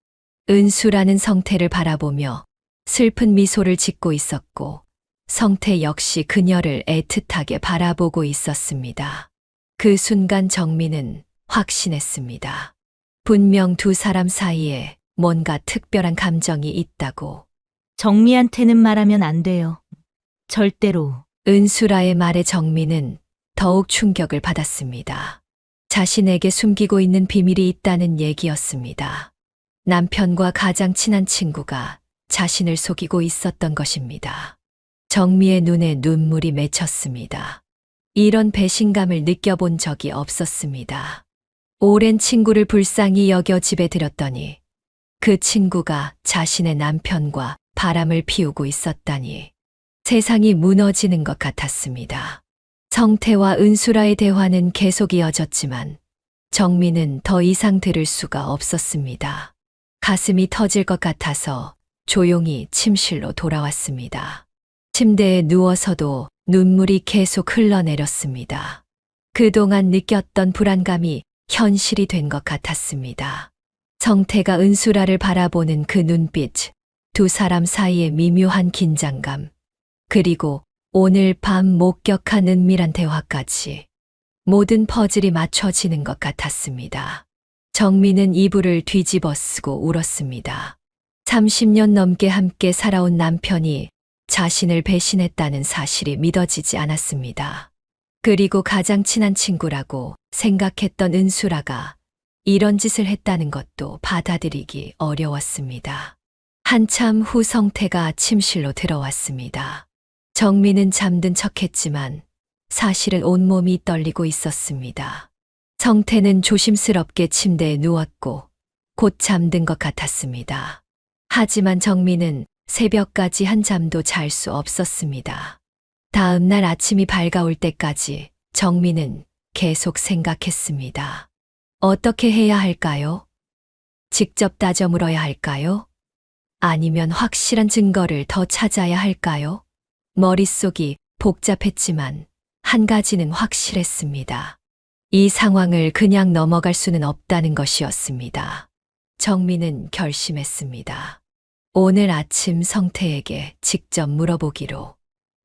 은수라는 성태를 바라보며 슬픈 미소를 짓고 있었고, 성태 역시 그녀를 애틋하게 바라보고 있었습니다. 그 순간 정미는 확신했습니다. 분명 두 사람 사이에 뭔가 특별한 감정이 있다고. 정미한테는 말하면 안 돼요. 절대로. 은수라의 말에 정미는 더욱 충격을 받았습니다. 자신에게 숨기고 있는 비밀이 있다는 얘기였습니다. 남편과 가장 친한 친구가 자신을 속이고 있었던 것입니다. 정미의 눈에 눈물이 맺혔습니다. 이런 배신감을 느껴본 적이 없었습니다. 오랜 친구를 불쌍히 여겨 집에 들였더니 그 친구가 자신의 남편과 바람을 피우고 있었다니 세상이 무너지는 것 같았습니다. 성태와 은수라의 대화는 계속 이어졌지만 정미는 더 이상 들을 수가 없었습니다. 가슴이 터질 것 같아서 조용히 침실로 돌아왔습니다. 침대에 누워서도 눈물이 계속 흘러내렸습니다. 그동안 느꼈던 불안감이 현실이 된 것 같았습니다. 성태가 은수라를 바라보는 그 눈빛, 두 사람 사이의 미묘한 긴장감, 그리고 오늘 밤 목격한 은밀한 대화까지 모든 퍼즐이 맞춰지는 것 같았습니다. 정미는 이불을 뒤집어 쓰고 울었습니다. 30년 넘게 함께 살아온 남편이 자신을 배신했다는 사실이 믿어지지 않았습니다. 그리고 가장 친한 친구라고 생각했던 은수라가 이런 짓을 했다는 것도 받아들이기 어려웠습니다. 한참 후 성태가 침실로 들어왔습니다. 정미는 잠든 척했지만 사실은 온몸이 떨리고 있었습니다. 성태는 조심스럽게 침대에 누웠고 곧 잠든 것 같았습니다. 하지만 정미는 새벽까지 한잠도 잘 수 없었습니다. 다음 날 아침이 밝아올 때까지 정미는 계속 생각했습니다. 어떻게 해야 할까요? 직접 따져 물어야 할까요? 아니면 확실한 증거를 더 찾아야 할까요? 머릿속이 복잡했지만 한 가지는 확실했습니다. 이 상황을 그냥 넘어갈 수는 없다는 것이었습니다. 정미는 결심했습니다. 오늘 아침 성태에게 직접 물어보기로.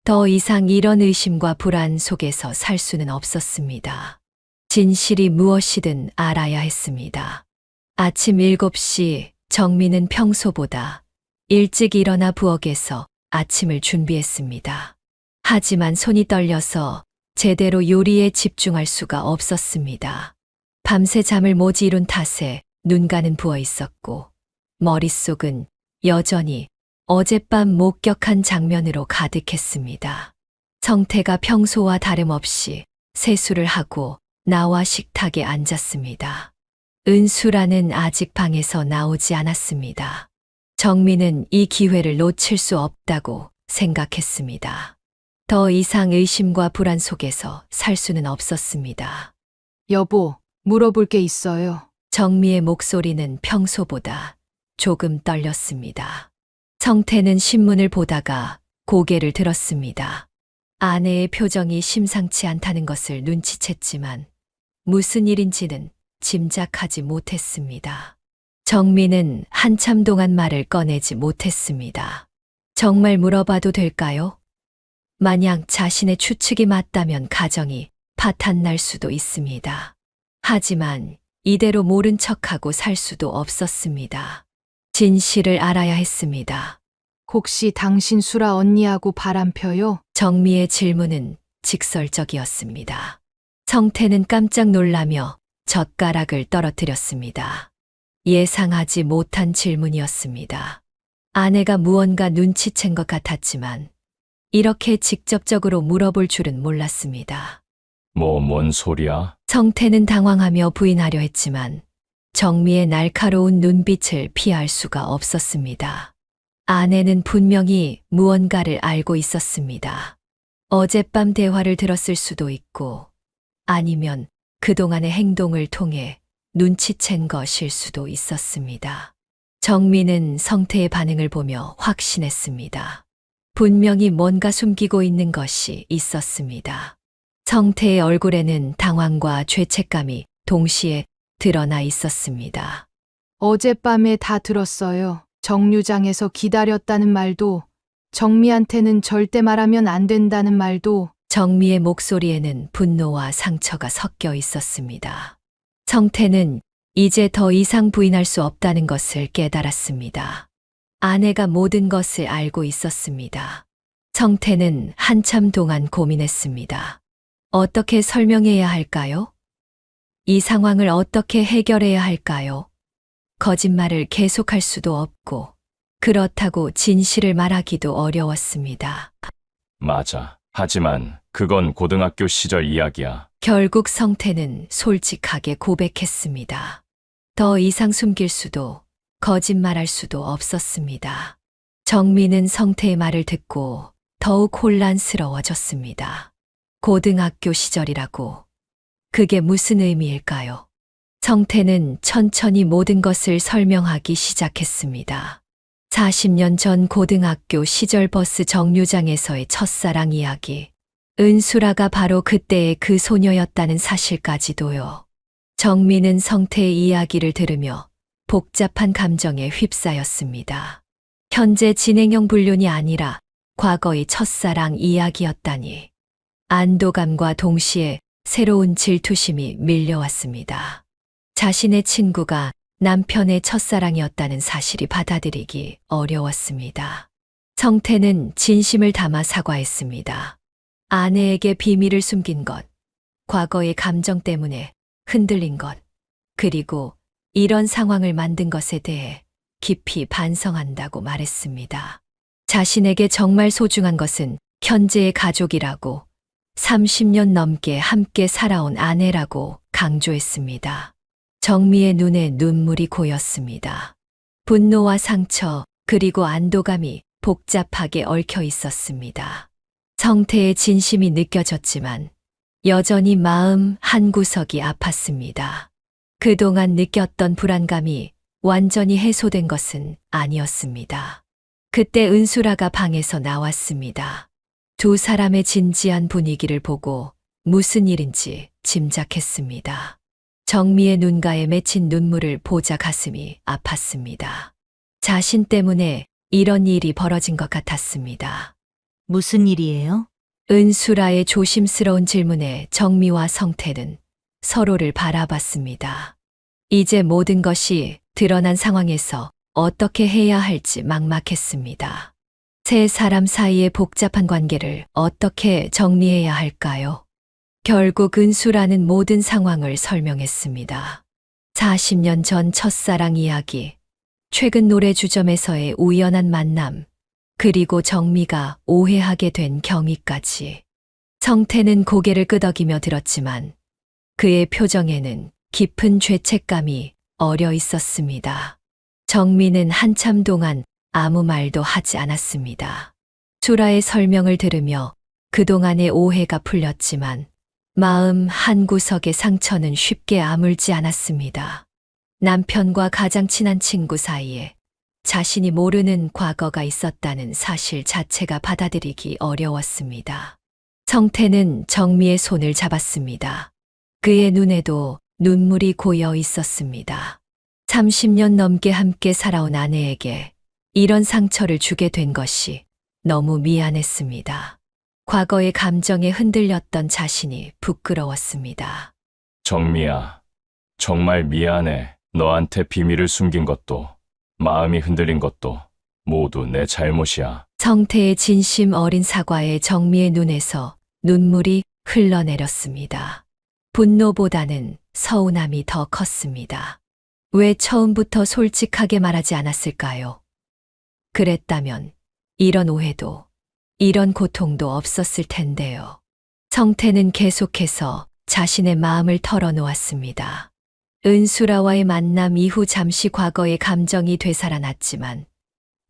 더 이상 이런 의심과 불안 속에서 살 수는 없었습니다. 진실이 무엇이든 알아야 했습니다. 아침 7시 정미는 평소보다 일찍 일어나 부엌에서 아침을 준비했습니다. 하지만 손이 떨려서 제대로 요리에 집중할 수가 없었습니다. 밤새 잠을 못 이룬 탓에 눈가는 부어 있었고 머릿속은 여전히 어젯밤 목격한 장면으로 가득했습니다. 성태가 평소와 다름없이 세수를 하고 나와 식탁에 앉았습니다. 은수라는 아직 방에서 나오지 않았습니다. 정미는 이 기회를 놓칠 수 없다고 생각했습니다. 더 이상 의심과 불안 속에서 살 수는 없었습니다. 여보, 물어볼 게 있어요. 정미의 목소리는 평소보다 조금 떨렸습니다. 성태는 신문을 보다가 고개를 들었습니다. 아내의 표정이 심상치 않다는 것을 눈치챘지만 무슨 일인지는 짐작하지 못했습니다. 정미는 한참 동안 말을 꺼내지 못했습니다. 정말 물어봐도 될까요? 만약 자신의 추측이 맞다면 가정이 파탄날 수도 있습니다. 하지만 이대로 모른 척하고 살 수도 없었습니다. 진실을 알아야 했습니다. 혹시 당신 수라 언니하고 바람 펴요? 정미의 질문은 직설적이었습니다. 성태는 깜짝 놀라며 젓가락을 떨어뜨렸습니다. 예상하지 못한 질문이었습니다. 아내가 무언가 눈치챈 것 같았지만 이렇게 직접적으로 물어볼 줄은 몰랐습니다. 뭔 소리야? 성태는 당황하며 부인하려 했지만 정미의 날카로운 눈빛을 피할 수가 없었습니다. 아내는 분명히 무언가를 알고 있었습니다. 어젯밤 대화를 들었을 수도 있고 아니면 그동안의 행동을 통해 눈치챈 것일 수도 있었습니다. 정미는 성태의 반응을 보며 확신했습니다. 분명히 뭔가 숨기고 있는 것이 있었습니다. 성태의 얼굴에는 당황과 죄책감이 동시에 드러나 있었습니다. 어젯밤에 다 들었어요. 정류장에서 기다렸다는 말도, 정미한테는 절대 말하면 안 된다는 말도. 정미의 목소리에는 분노와 상처가 섞여 있었습니다. 성태는 이제 더 이상 부인할 수 없다는 것을 깨달았습니다. 아내가 모든 것을 알고 있었습니다. 성태는 한참 동안 고민했습니다. 어떻게 설명해야 할까요? 이 상황을 어떻게 해결해야 할까요? 거짓말을 계속할 수도 없고, 그렇다고 진실을 말하기도 어려웠습니다. 맞아. 하지만 그건 고등학교 시절 이야기야. 결국 성태는 솔직하게 고백했습니다. 더 이상 숨길 수도, 거짓말할 수도 없었습니다. 정미는 성태의 말을 듣고 더욱 혼란스러워졌습니다. 고등학교 시절이라고. 그게 무슨 의미일까요? 성태는 천천히 모든 것을 설명하기 시작했습니다. 40년 전 고등학교 시절 버스 정류장에서의 첫사랑 이야기. 은수라가 바로 그때의 그 소녀였다는 사실까지도요. 정미는 성태의 이야기를 들으며 복잡한 감정에 휩싸였습니다. 현재 진행형 불륜이 아니라 과거의 첫사랑 이야기였다니. 안도감과 동시에 새로운 질투심이 밀려왔습니다. 자신의 친구가 남편의 첫사랑이었다는 사실이 받아들이기 어려웠습니다. 성태는 진심을 담아 사과했습니다. 아내에게 비밀을 숨긴 것, 과거의 감정 때문에 흔들린 것, 그리고 이런 상황을 만든 것에 대해 깊이 반성한다고 말했습니다. 자신에게 정말 소중한 것은 현재의 가족이라고, 30년 넘게 함께 살아온 아내라고 강조했습니다. 정미의 눈에 눈물이 고였습니다. 분노와 상처, 그리고 안도감이 복잡하게 얽혀 있었습니다. 성태의 진심이 느껴졌지만 여전히 마음 한구석이 아팠습니다. 그동안 느꼈던 불안감이 완전히 해소된 것은 아니었습니다. 그때 은수라가 방에서 나왔습니다. 두 사람의 진지한 분위기를 보고 무슨 일인지 짐작했습니다. 정미의 눈가에 맺힌 눈물을 보자 가슴이 아팠습니다. 자신 때문에 이런 일이 벌어진 것 같았습니다. 무슨 일이에요? 은수라의 조심스러운 질문에 정미와 성태는 서로를 바라봤습니다. 이제 모든 것이 드러난 상황에서 어떻게 해야 할지 막막했습니다. 세 사람 사이의 복잡한 관계를 어떻게 정리해야 할까요? 결국 은수라는 모든 상황을 설명했습니다. 40년 전 첫사랑 이야기, 최근 노래 주점에서의 우연한 만남, 그리고 정미가 오해하게 된 경위까지. 성태는 고개를 끄덕이며 들었지만 그의 표정에는 깊은 죄책감이 어려 있었습니다. 정미는 한참 동안 아무 말도 하지 않았습니다. 수라의 설명을 들으며 그동안의 오해가 풀렸지만 마음 한구석의 상처는 쉽게 아물지 않았습니다. 남편과 가장 친한 친구 사이에 자신이 모르는 과거가 있었다는 사실 자체가 받아들이기 어려웠습니다. 성태는 정미의 손을 잡았습니다. 그의 눈에도 눈물이 고여 있었습니다. 30년 넘게 함께 살아온 아내에게 이런 상처를 주게 된 것이 너무 미안했습니다. 과거의 감정에 흔들렸던 자신이 부끄러웠습니다. 정미야, 정말 미안해. 너한테 비밀을 숨긴 것도, 마음이 흔들린 것도 모두 내 잘못이야. 성태의 진심 어린 사과에 정미의 눈에서 눈물이 흘러내렸습니다. 분노보다는 서운함이 더 컸습니다. 왜 처음부터 솔직하게 말하지 않았을까요? 그랬다면 이런 오해도, 이런 고통도 없었을 텐데요. 성태는 계속해서 자신의 마음을 털어놓았습니다. 은수라와의 만남 이후 잠시 과거의 감정이 되살아났지만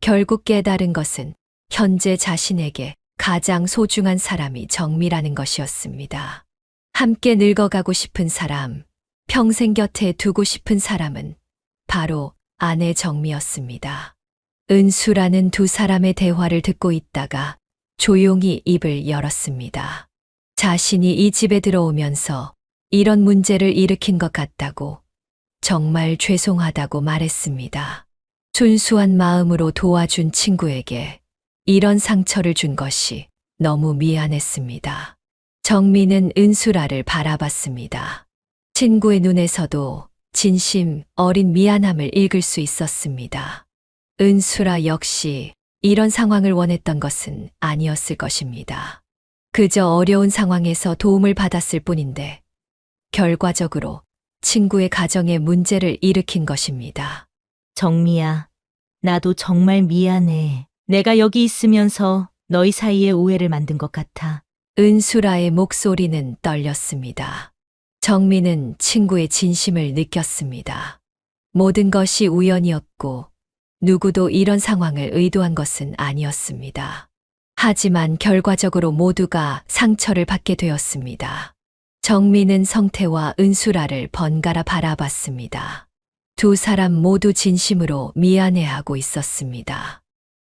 결국 깨달은 것은 현재 자신에게 가장 소중한 사람이 정미라는 것이었습니다. 함께 늙어가고 싶은 사람, 평생 곁에 두고 싶은 사람은 바로 아내 정미였습니다. 은수라는 두 사람의 대화를 듣고 있다가 조용히 입을 열었습니다. 자신이 이 집에 들어오면서 이런 문제를 일으킨 것 같다고, 정말 죄송하다고 말했습니다. 순수한 마음으로 도와준 친구에게 이런 상처를 준 것이 너무 미안했습니다. 정미는 은수라를 바라봤습니다. 친구의 눈에서도 진심 어린 미안함을 읽을 수 있었습니다. 은수라 역시 이런 상황을 원했던 것은 아니었을 것입니다. 그저 어려운 상황에서 도움을 받았을 뿐인데 결과적으로 친구의 가정에 문제를 일으킨 것입니다. 정미야, 나도 정말 미안해. 내가 여기 있으면서 너희 사이에 오해를 만든 것 같아. 은수라의 목소리는 떨렸습니다. 정미는 친구의 진심을 느꼈습니다. 모든 것이 우연이었고 누구도 이런 상황을 의도한 것은 아니었습니다. 하지만 결과적으로 모두가 상처를 받게 되었습니다. 정미는 성태와 은수라를 번갈아 바라봤습니다. 두 사람 모두 진심으로 미안해하고 있었습니다.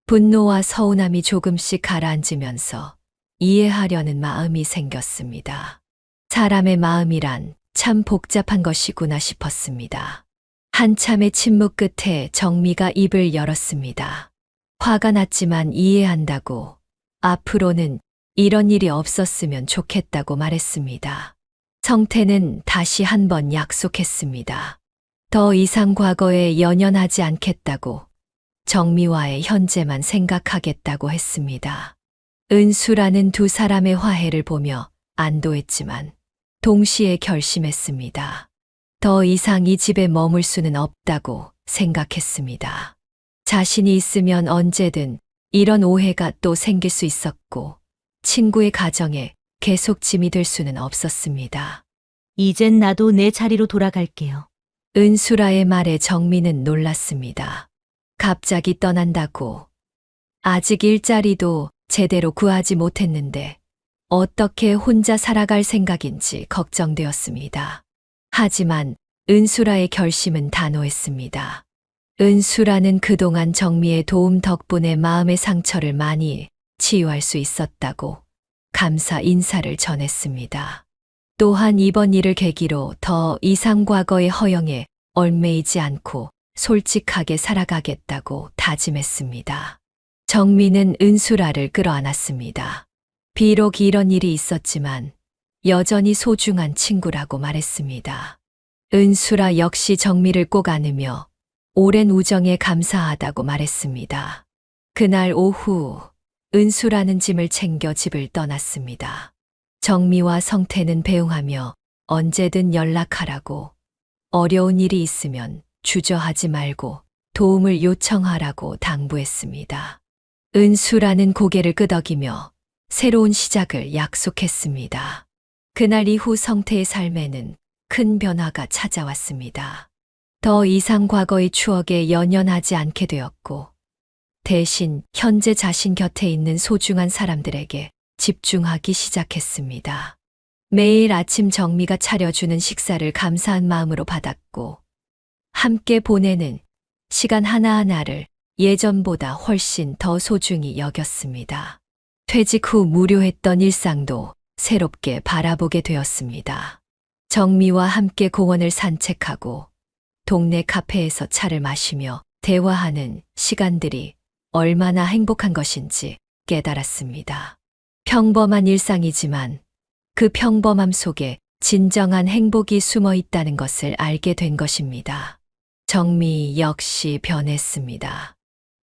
분노와 서운함이 조금씩 가라앉으면서 이해하려는 마음이 생겼습니다. 사람의 마음이란 참 복잡한 것이구나 싶었습니다. 한참의 침묵 끝에 정미가 입을 열었습니다. 화가 났지만 이해한다고, 앞으로는 이런 일이 없었으면 좋겠다고 말했습니다. 성태는 다시 한번 약속했습니다. 더 이상 과거에 연연하지 않겠다고, 정미와의 현재만 생각하겠다고 했습니다. 은수라는 두 사람의 화해를 보며 안도했지만 동시에 결심했습니다. 더 이상 이 집에 머물 수는 없다고 생각했습니다. 자신이 있으면 언제든 이런 오해가 또 생길 수 있었고 친구의 가정에 계속 짐이 될 수는 없었습니다. 이젠 나도 내 자리로 돌아갈게요. 은수라의 말에 정미는 놀랐습니다. 갑자기 떠난다고. 아직 일자리도 제대로 구하지 못했는데 어떻게 혼자 살아갈 생각인지 걱정되었습니다. 하지만 은수라의 결심은 단호했습니다. 은수라는 그동안 정미의 도움 덕분에 마음의 상처를 많이 치유할 수 있었다고 감사 인사를 전했습니다. 또한 이번 일을 계기로 더 이상 과거의 허영에 얽매이지 않고 솔직하게 살아가겠다고 다짐했습니다. 정미는 은수라를 끌어안았습니다. 비록 이런 일이 있었지만 여전히 소중한 친구라고 말했습니다. 은수라 역시 정미를 꼭 안으며 오랜 우정에 감사하다고 말했습니다. 그날 오후 은수라는 짐을 챙겨 집을 떠났습니다. 정미와 성태는 배웅하며 언제든 연락하라고, 어려운 일이 있으면 주저하지 말고 도움을 요청하라고 당부했습니다. 은수라는 고개를 끄덕이며 새로운 시작을 약속했습니다. 그날 이후 성태의 삶에는 큰 변화가 찾아왔습니다. 더 이상 과거의 추억에 연연하지 않게 되었고, 대신 현재 자신 곁에 있는 소중한 사람들에게 집중하기 시작했습니다. 매일 아침 정미가 차려주는 식사를 감사한 마음으로 받았고, 함께 보내는 시간 하나하나를 예전보다 훨씬 더 소중히 여겼습니다. 퇴직 후 무료했던 일상도 새롭게 바라보게 되었습니다. 정미와 함께 공원을 산책하고 동네 카페에서 차를 마시며 대화하는 시간들이 얼마나 행복한 것인지 깨달았습니다. 평범한 일상이지만 그 평범함 속에 진정한 행복이 숨어 있다는 것을 알게 된 것입니다. 정미 역시 변했습니다.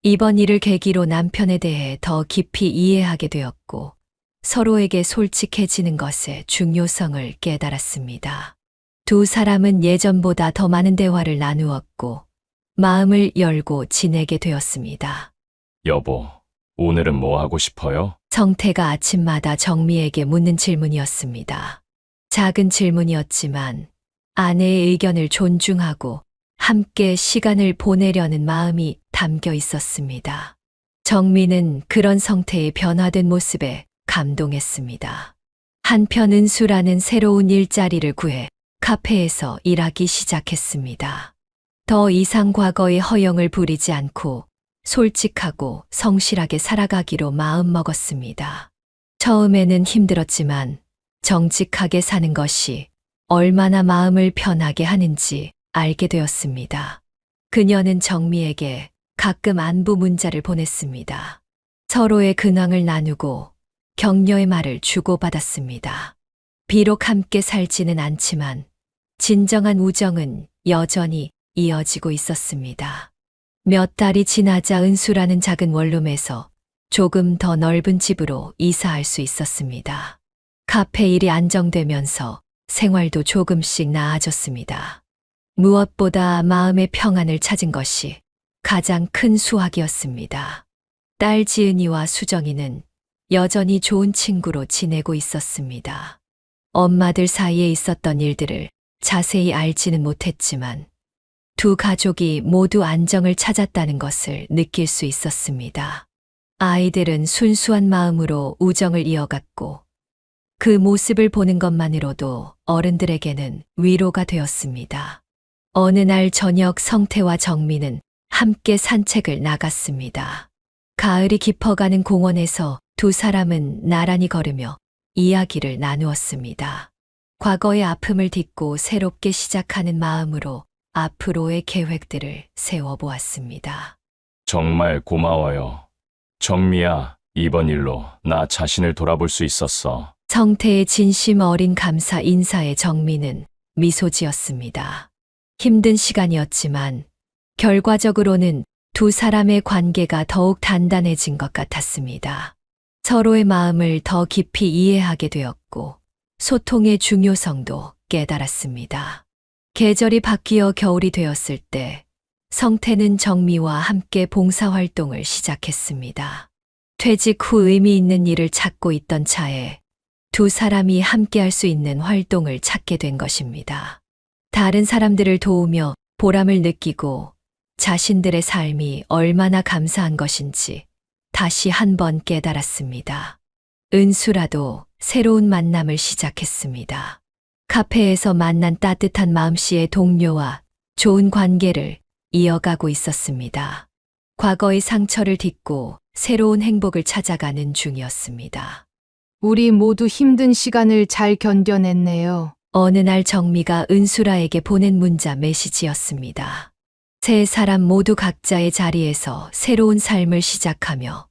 이번 일을 계기로 남편에 대해 더 깊이 이해하게 되었고 서로에게 솔직해지는 것의 중요성을 깨달았습니다. 두 사람은 예전보다 더 많은 대화를 나누었고 마음을 열고 지내게 되었습니다. 여보, 오늘은 뭐 하고 싶어요? 성태가 아침마다 정미에게 묻는 질문이었습니다. 작은 질문이었지만 아내의 의견을 존중하고 함께 시간을 보내려는 마음이 담겨 있었습니다. 정미는 그런 성태의 변화된 모습에 감동했습니다. 한편 은수라는 새로운 일자리를 구해 카페에서 일하기 시작했습니다. 더 이상 과거의 허영을 부리지 않고 솔직하고 성실하게 살아가기로 마음먹었습니다. 처음에는 힘들었지만 정직하게 사는 것이 얼마나 마음을 편하게 하는지 알게 되었습니다. 그녀는 정미에게 가끔 안부 문자를 보냈습니다. 서로의 근황을 나누고 격려의 말을 주고받았습니다. 비록 함께 살지는 않지만 진정한 우정은 여전히 이어지고 있었습니다. 몇 달이 지나자 은수라는 작은 원룸에서 조금 더 넓은 집으로 이사할 수 있었습니다. 카페 일이 안정되면서 생활도 조금씩 나아졌습니다. 무엇보다 마음의 평안을 찾은 것이 가장 큰 수확이었습니다. 딸 지은이와 수정이는 여전히 좋은 친구로 지내고 있었습니다. 엄마들 사이에 있었던 일들을 자세히 알지는 못했지만 두 가족이 모두 안정을 찾았다는 것을 느낄 수 있었습니다. 아이들은 순수한 마음으로 우정을 이어갔고 그 모습을 보는 것만으로도 어른들에게는 위로가 되었습니다. 어느 날 저녁 성태와 정미는 함께 산책을 나갔습니다. 가을이 깊어가는 공원에서 두 사람은 나란히 걸으며 이야기를 나누었습니다. 과거의 아픔을 딛고 새롭게 시작하는 마음으로 앞으로의 계획들을 세워보았습니다. 정말 고마워요. 정미야, 이번 일로 나 자신을 돌아볼 수 있었어. 성태의 진심 어린 감사 인사에 정미는 미소 지었습니다. 힘든 시간이었지만 결과적으로는 두 사람의 관계가 더욱 단단해진 것 같았습니다. 서로의 마음을 더 깊이 이해하게 되었고 소통의 중요성도 깨달았습니다. 계절이 바뀌어 겨울이 되었을 때 성태는 정미와 함께 봉사활동을 시작했습니다. 퇴직 후 의미 있는 일을 찾고 있던 차에 두 사람이 함께 할 수 있는 활동을 찾게 된 것입니다. 다른 사람들을 도우며 보람을 느끼고 자신들의 삶이 얼마나 감사한 것인지 다시 한번 깨달았습니다. 은수라도 새로운 만남을 시작했습니다. 카페에서 만난 따뜻한 마음씨의 동료와 좋은 관계를 이어가고 있었습니다. 과거의 상처를 딛고 새로운 행복을 찾아가는 중이었습니다. 우리 모두 힘든 시간을 잘 견뎌냈네요. 어느 날 정미가 은수라에게 보낸 문자 메시지였습니다. 세 사람 모두 각자의 자리에서 새로운 삶을 시작하며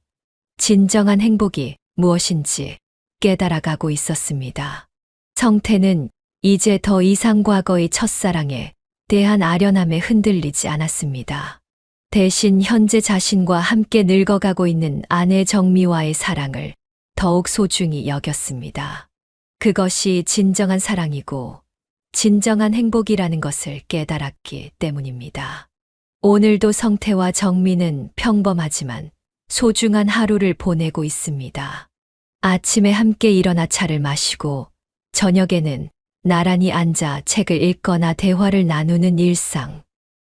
진정한 행복이 무엇인지 깨달아가고 있었습니다. 성태는 이제 더 이상 과거의 첫사랑에 대한 아련함에 흔들리지 않았습니다. 대신 현재 자신과 함께 늙어가고 있는 아내 정미와의 사랑을 더욱 소중히 여겼습니다. 그것이 진정한 사랑이고 진정한 행복이라는 것을 깨달았기 때문입니다. 오늘도 성태와 정미는 평범하지만 소중한 하루를 보내고 있습니다. 아침에 함께 일어나 차를 마시고 저녁에는 나란히 앉아 책을 읽거나 대화를 나누는 일상.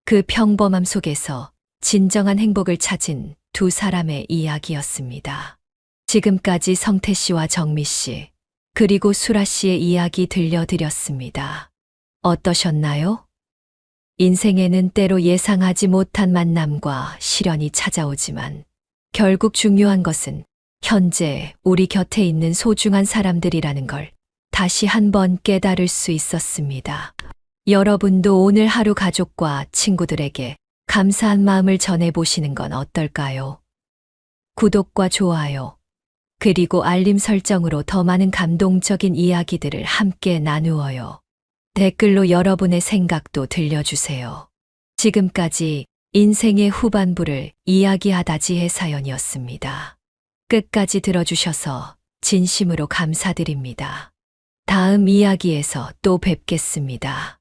그 평범함 속에서 진정한 행복을 찾은 두 사람의 이야기였습니다. 지금까지 성태 씨와 정미 씨, 그리고 수라 씨의 이야기 들려드렸습니다. 어떠셨나요? 인생에는 때로 예상하지 못한 만남과 시련이 찾아오지만 결국 중요한 것은 현재 우리 곁에 있는 소중한 사람들이라는 걸 다시 한번 깨달을 수 있었습니다. 여러분도 오늘 하루 가족과 친구들에게 감사한 마음을 전해보시는 건 어떨까요? 구독과 좋아요, 그리고 알림 설정으로 더 많은 감동적인 이야기들을 함께 나누어요. 댓글로 여러분의 생각도 들려주세요. 지금까지 인생의 후반부를 이야기하다지의 사연이었습니다. 끝까지 들어주셔서 진심으로 감사드립니다. 다음 이야기에서 또 뵙겠습니다.